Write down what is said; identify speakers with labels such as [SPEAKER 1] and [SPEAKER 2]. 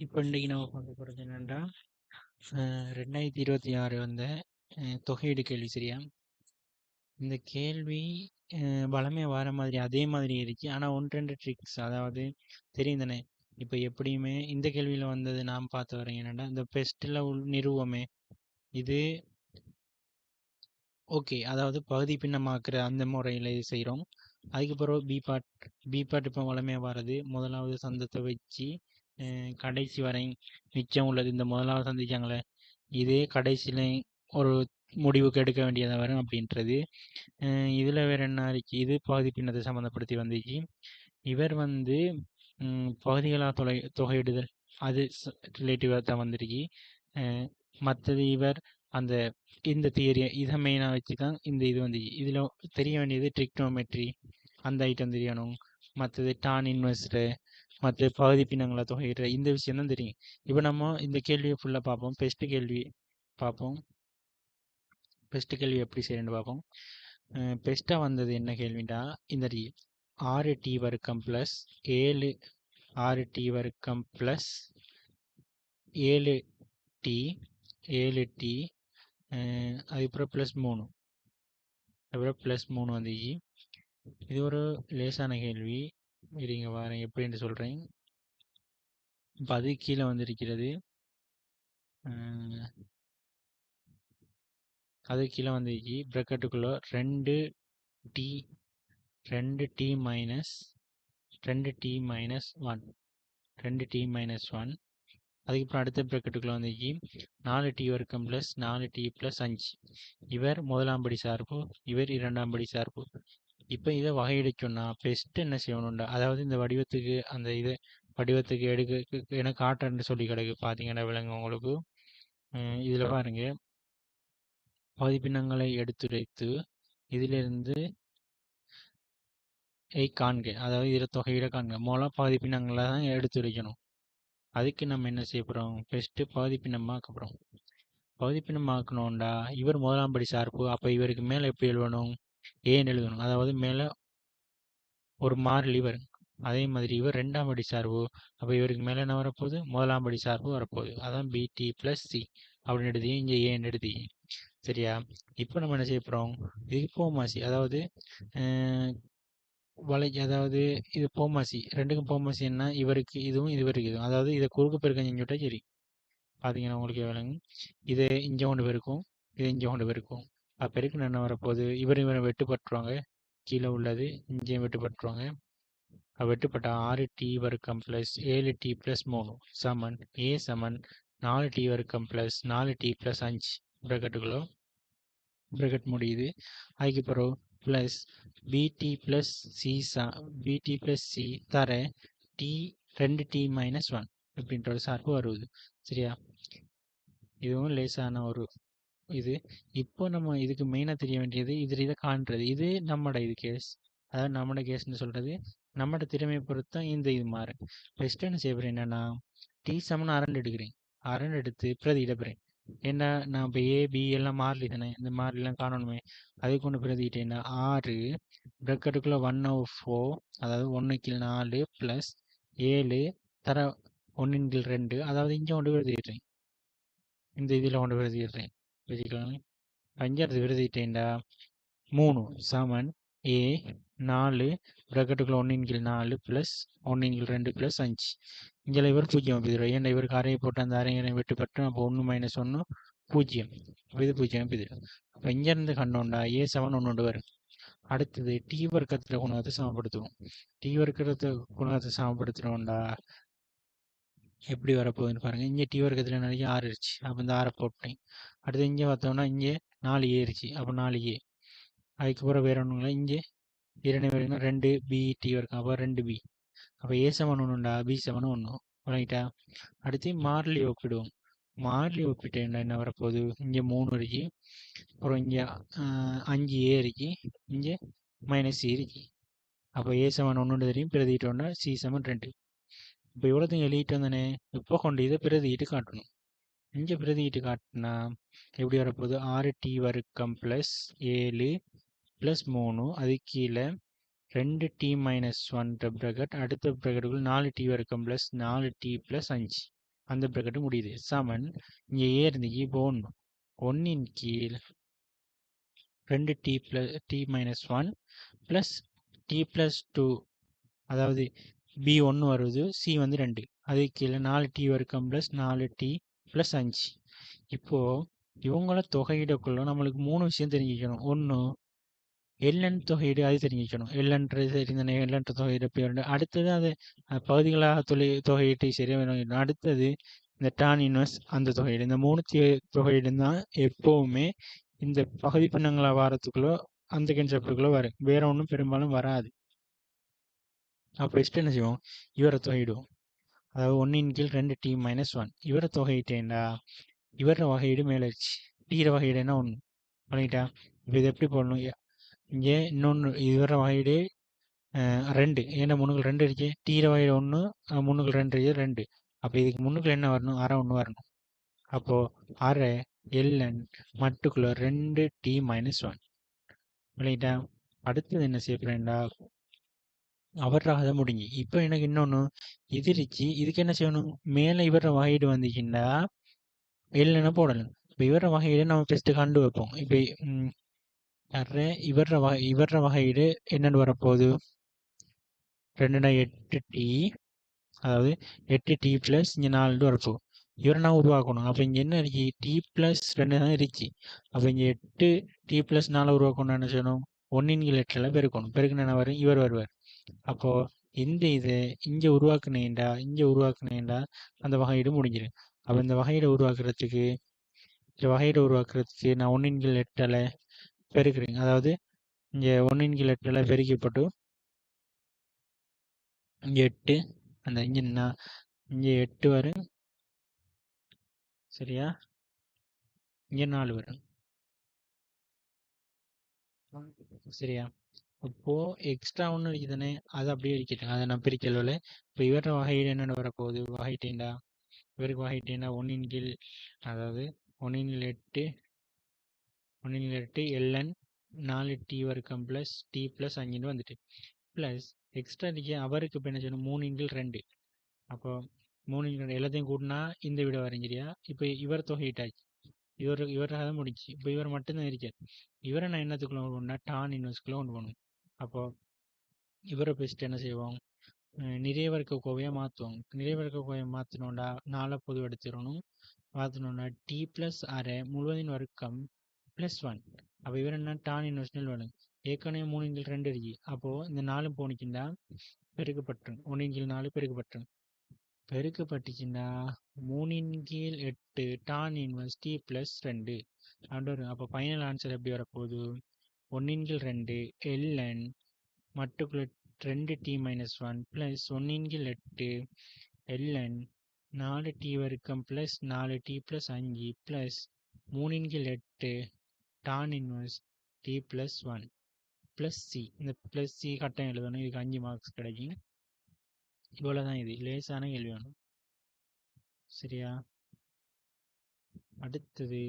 [SPEAKER 1] இப்போ இன்னைக்கு நம்ம பார்க்க போகிறது என்னென்னா 2026 வந்த தொகையீடு கேள்வி. சரியா? இந்த கேள்வி வளமையாக வர மாதிரி அதே மாதிரி இருக்கு. ஆனால் ஒன்று ரெண்டு ட்ரிக்ஸ், அதாவது தெரியும் தானே. இப்போ எப்படியுமே இந்த கேள்வியில் வந்தது நாம் பார்த்து வரேன் என்னென்னா, இந்த பெஸ்ட்டில் நிறுவமே இது ஓகே, அதாவது பகுதி பின்னமாக்குற அந்த முறையில் இது செய்கிறோம். அதுக்கப்புறம் பி பார்ட் இப்போ வளமையாக வர்றது முதலாவது சந்தத்தை வச்சு கடைசி வரை மிச்சம் உள்ளது. இந்த முதலாவது சந்திச்சாங்களே, இதே கடைசியில் ஒரு முடிவுக்கு எடுக்க வேண்டியதாக வரும் அப்படின்றது. இதில் வேறு என்ன இருக்கு, இது பகுதி பின்னத்தை சம்மந்தப்படுத்தி வந்துச்சு. இவர் வந்து பகுதிகளாக தொகையிடுதல் அது ரிலேட்டிவாக தான் வந்துருக்கு. மற்றது இவர் அந்த இந்த தியரியை இதை மெயினாக வச்சு தான் இந்த இது வந்துச்சு. இதில் தெரிய வேண்டியது ட்ரிக்னோமெட்ரி, அந்த ஐட்டம் தெரியணும். மற்றது டான் இன்வெஸ்டரு, மற்ற பகுதி பின்னங்களை தொகையிடுற இந்த விஷயம் தான் தெரியும். இப்போ நம்ம இந்த கேள்வியை ஃபுல்லாக பார்ப்போம். பெஸ்ட் கேள்வி பார்ப்போம். பெஸ்ட் கேள்வி எப்படி செய்யணும்னு பார்ப்போம். பெஸ்ட்டாக வந்தது என்ன கேள்விண்டா, இந்த 6t வர்க்கம் ப்ளஸ் 7 6t வர்க்கம் ப்ளஸ் 7t 7t அதுக்கப்புறம் +3 அதுக்கப்புறம் +3 வந்துச்சு. இது ஒரு லேசான கேள்வி. இருங்க வரேன் எப்படின்னு சொல்கிறேன். இப்போ அது கீழே வந்திருக்கிறது. அது கீழே வந்துச்சு ப்ராக்கெட்டுக்குள்ளே 2t minus 2t minus 1 2t minus 1. அதுக்கப்புறம் அடுத்த ப்ராக்கெட்டுக்குள்ளே வந்துச்சு 4t வர்க்கம் ப்ளஸ் 4t ப்ளஸ் 5. இவர் முதலாம் படி சார்பு, இவர் இரண்டாம் படி சார்பு. இப்போ இதை வகையிட சொன்னால் பெஸ்ட்டு என்ன செய்யணும்டா, அதாவது இந்த வடிவத்துக்கு அந்த இதை வடிவத்துக்கு எடுக்க என காட்டுறேன்னு சொல்லி கிடக்கு. பார்த்தீங்கன்னா விளங்கு உங்களுக்கு. இதில் பாருங்க, பகுதிப்பின்னங்களை எடுத்துரைத்து இதிலிருந்து காண்க, அதாவது இதில் தொகையிட காண்க. மூலம் பகுதிப்பின்னங்களை தான் எடுத்துரைக்கணும். அதுக்கு நம்ம என்ன செய்ய போகிறோம், பெஸ்ட்டு பகுதிப்பின்னமாக்க போகிறோம். பகுதிப்பின்னமாக்கணும்டா இவர் முதலாம் படி சார்பு, அப்போ இவருக்கு மேலே எப்படி எழுதணும், ஏன்னு எழுதணும். அதாவது மேலே ஒரு மாறிலி வரும். அதே மாதிரி இவர் ரெண்டாம் படி சார்பு, அப்போ இவருக்கு மேலே என்ன வரப்போகுது, முதலாம் படி சார்பு வரப்போகுது. அதான் பிடி ப்ளஸ் சி அப்படின்னு எடுத்து இங்கே ஏன்னு எடுத்து. சரியா? இப்போ நம்ம என்ன செய்ய போகிறோம், இதுக்கு போமாசி, அதாவது அதாவது இது போமாசி, ரெண்டுக்கும் போமாசி என்ன, இவருக்கு இதுவும் இவருக்கு இதுவும், அதாவது இதை குறுக்கு பெருக்கம் செஞ்சுட்டா சரி. பார்த்தீங்கன்னா உங்களுக்கு விளங்கும். இது இங்கே கொண்டு பெருக்கும், இது இங்கே கொண்டு பெருக்கும். பெருக்குன்னு என்ன வரப்போகுது, இவரை வெட்டுப்பட்டுருவாங்க. கீழே உள்ளது இங்கேயும் வெட்டுப்பட்டுருவாங்க. வெட்டுப்பட்ட 6t வர்க்கம் ப்ளஸ் 7t ப்ளஸ் 3 சமன் ஏ சமன் 4t வர்க்கம் ப்ளஸ் 4t ப்ளஸ் 5 ப்ராக்கெட்டுக்குள்ளே ப்ராக்கெட் முடியுது. அதுக்கு பிறகு ப்ளஸ் பிடி ப்ளஸ் சி தர டி 2t மைனஸ் 1 அப்படின்ற ஒரு சார்பு வருவது. சரியா? இதுவும் லேசான ஒரு இது. இப்போ நம்ம இதுக்கு மெயினாக தெரிய வேண்டியது இதை காண்றது. இது நம்மட இது கேஸ், அதாவது நம்மட கேஸ்ன்னு சொல்கிறது நம்மட திறமையை பொறுத்து தான் இந்த இது மாறு. ஃபஸ்ட்டு என்ன செய்ய போகிறேன், என்னென்னா டி சமன் 2 எடுக்கிறேன். 2 எடுத்து பிரதியிட போகிறேன். ஏன்னா நான் இப்போ ஏபி எல்லாம் மாறலி தானே, இந்த மாறிலாம் காணணுமே, அதை கொண்டு பிரதிட்டேன்னா 6 ப்ராக்கெட்டுக்குள்ளே 1/4, அதாவது 1/4 ப்ளஸ் 7 தர 1/2, அதாவது இங்கே கொண்டு பிரதிடுறேன். இந்த இதில் கொண்டு பிரதிடுறேன். வச்சுக்கலாம். 5 பிரதிட்டேன்டா 3 சமன் ஏ 4 ப்ராக்கெட்டுக்குள்ள 1/4 ப்ளஸ் 1/2 ப்ளஸ் 5. இங்கே இவர் 0 எழுதிடுவோம். ஏன்னா இவருக்கு அறையை போட்டு அந்த அரையை வெட்டுப்பட்டு அப்போ 1 மைனஸ் 1 0. அப்போ இது 0 எழுதிடும். அப்போ இங்கேருந்து கண்டோண்டா ஏ சமன் 1 வரும். அடுத்தது டி வர்க்கத்தில் குணகத்தை சமப்படுத்துவோம். டி வர்க்கத்தை குணகத்தை சமப்படுத்துகிறோம்டா எப்படி வரப்போகுதுன்னு பாருங்கள். இங்கே டி வர்க்கத்தில் நிறைய 6 இருந்துச்சு, அப்போ இந்த 6 போட்டேன். அடுத்து இங்கே பார்த்தோம்னா இங்கே 4 ஏறிச்சு, அப்போ 4 அதுக்கப்புறம் வேறு ஒன்றும் இல்லை. இங்கே 2 பி டி வர்க்கம், அப்போ 2b. அப்போ ஏ சமன் 1 பி சமன் 1 ரைட்டா. அடுத்து மாறிலி ஒப்பிடுவோம். மாறிலி ஒப்பிட்டேன்டா என்ன வரப்போகுது, இங்கே 3 இருக்கு, அப்புறம் இங்கே 5a இருக்கு, இங்கே -c இருக்கு. அப்போ ஏ சமன் 1 தெரியும், பிரதிட்டோம்னா சி சமன் 2. இப்போ இவ்வளோத்தையும் எழுதிட்டு வந்தானே, இப்போ கொண்டு இதை பிரதிட்டு காட்டணும். இங்கே பிரதிட்டு காட்டினா எப்படி வரப்போகுது, 6t வர்க்கம் ப்ளஸ் 7 ப்ளஸ் 3, அது கீழே 2t மைனஸ் 1 ப்ராக்கெட், அடுத்த ப்ராக்கெட்டுக்குள்ள 4t வர்க்கம் ப்ளஸ் 4t ப்ளஸ் 5. அந்த ப்ராக்கெட் முடியுது. சமன் இங்கே ஏ இருந்துச்சு, இப்போ 1 1 கீழ் 2t + t - 1 ப்ளஸ் t + 2, அதாவது பி 1 வருது, சி வந்து 2, அது கீழே 4t வர்க்கம் ப்ளஸ் 4t + 5. இப்போ இவங்கள தொகையிடக்குள்ள நம்மளுக்கு 3 விஷயம் தெரிஞ்சுக்கணும். ஒன்று ln தொகையீடு, அது தெரிஞ்சுக்கணும். lnன்றது தெரிந்தன, ln தொகையீடு எப்படி வரும். அடுத்தது அது பகுதிகளாக தொகையீட்டை சரியாக வேணும். அடுத்தது இந்த டான் இன்வெர்ஸ் அந்த தொகையீடு. இந்த 3 தொகையீடு தான் எப்போவுமே இந்த பகுதி பின்னங்களா வாரத்துக்குள்ளோ அந்த கன்செப்டுக்குள்ளே வரும். வேற ஒன்றும் பெரும்பாலும் வராது. அப்போ ஃபஸ்ட்டு என்ன செய்வோம், இவரை தொகையிடுவோம். அதாவது 1 கீழ் 2t - 1 இவரை தொகையிட்டேன்டா, இவர வகையீடு மேலே வச்சு டீர வகையீடு என்ன 1 பண்ணிட்டா. இப்போ இது எப்படி போடணும், இங்கே இன்னொன்று இவர வகையீடு 2, ஏன்னா முன்னுக்கு 2 இருக்கு, டீர வகையீடு 1, முன்னுக்கு 2 இருக்கு 2. அப்போ இதுக்கு முன்னுக்கு என்ன வரணும், அரை 1 வரணும். அப்போது அரை ln மட்டுக்குள்ள 2t - 1 பண்ணிட்டா. அடுத்தது என்ன செய்யப்படுறேன்டா, அவராக தான் முடிஞ்சு. இப்போ எனக்கு இன்னொன்று எதிரிச்சு, இதுக்கு என்ன செய்யணும், மேலே இவர வகையீடு வந்துச்சுன்னா இல்லைன்னா போடலாம். இப்போ இவர வகையீடு நம்ம ஃபஸ்ட்டு கண்டு வைப்போம். இப்போ இவர வகையீடு என்னென்னு வரப்போகுது, 2 8t, அதாவது 8t ப்ளஸ் இங்கே 4 வரப்போகுது. இவரை நான் உருவாக்கணும். அப்போ இங்கே என்ன இருக்கு, t ப்ளஸ் 2 தான் இருந்துச்சு. அப்போ இங்கே 8t ப்ளஸ் 4 உருவாக்கணும், என்ன செய்யணும், 1 கீழ் 8 பெருக்கணும். பெருக்குன்னு என்ன வரும், இவர் வருவார். அப்போது இந்த இது இங்கே உருவாக்குனேன்டா அந்த வகையீடு முடிஞ்சிடும். அப்போ இந்த வகையீடை உருவாக்குறதுக்கு நான் 1 கீழ் 8 பெருக்குறேன். அதாவது இங்கே 1 கீழ் 8 பெருக்கப்பட்டு இங்கே 8, அந்த இங்கே 8 வரும் சரியா, இங்கே 4 வரும் சரியா. இப்போ எக்ஸ்ட்ரா ஒன்று இருக்குதானே, அது அப்படியே இருக்கட்டும், அதை நான் பிரிக்கல. இப்போ இவர வகையீடு என்னென்ன வரப்போகுது, வகைட்டேன்டா, இவருக்கு வகைட்டேன்டா 1 கீழ், அதாவது 1 கீழ் 8 ln 4t வர்க்கம் ப்ளஸ் t ப்ளஸ் 5 வந்துட்டு ப்ளஸ் எக்ஸ்ட்ரா இருக்கு அவருக்கு. இப்போ என்ன செய்யணும், 3 கீழ் 2. அப்போ 3 கீழ் 2 எல்லாத்தையும் கூட்டினா இந்த விட வரைஞ்சிரியா. இப்போ இவர் தொகையிட்டாச்சு, இவராக தான் முடிச்சு. இப்போ இவர் மட்டும்தான் இருக்கார். இவரை நான் என்னத்துக்குள்ள கொண்டு போகணும்னா டான் இன்வெர்ஸ்க்குள்ளே கொண்டு போகணும். அப்போது இவரை பெஸ்ட்டு என்ன செய்வோம், நிறைய வர்க்க கோவையாக மாற்றுவோம். நிறைய வர்க்க கோவையை மாற்றினோண்டா 4 பொது எடுத்துடணும். மாற்றினோன்னா t ப்ளஸ் அரை முழுவதின் வர்க்கம் ப்ளஸ் 1. அப்போ இவர் என்ன டான் இன்வெர்ஸ்னல் வேணும். ஏற்கனவே 3 கீழ் 2 இருக்கு. அப்போது இந்த 4 போனிக்கிண்டா பெருக்கப்பட்டுரும். 1 கீழ் 4 பெருக்கப்பட்டுரும். பெருக்கப்பட்டுச்சுன்னா 3 கீழ் 8 டான் இன்வெர்ஸ் t ப்ளஸ் 2 அப்படி வரும். அப்போ ஃபைனல் ஆன்சர் எப்படி வரப்போகுது, 1 கீழ் 2 ln மட்டுக்குள்ள 2t - 1 ப்ளஸ் 1 கீழ் 8 ln 4t வர்க்கம் ப்ளஸ் 4t ப்ளஸ் 5 ப்ளஸ் 3 கீழ் 8 tan inverse t plus 1 plus C. இந்த ப்ளஸ் சி கட்டம் எழுதணும், இதுக்கு 5 மார்க்ஸ் கிடைக்கும். இவ்வளோ தான், இது லேசான கேள்வி வேணும் சரியா. அடுத்தது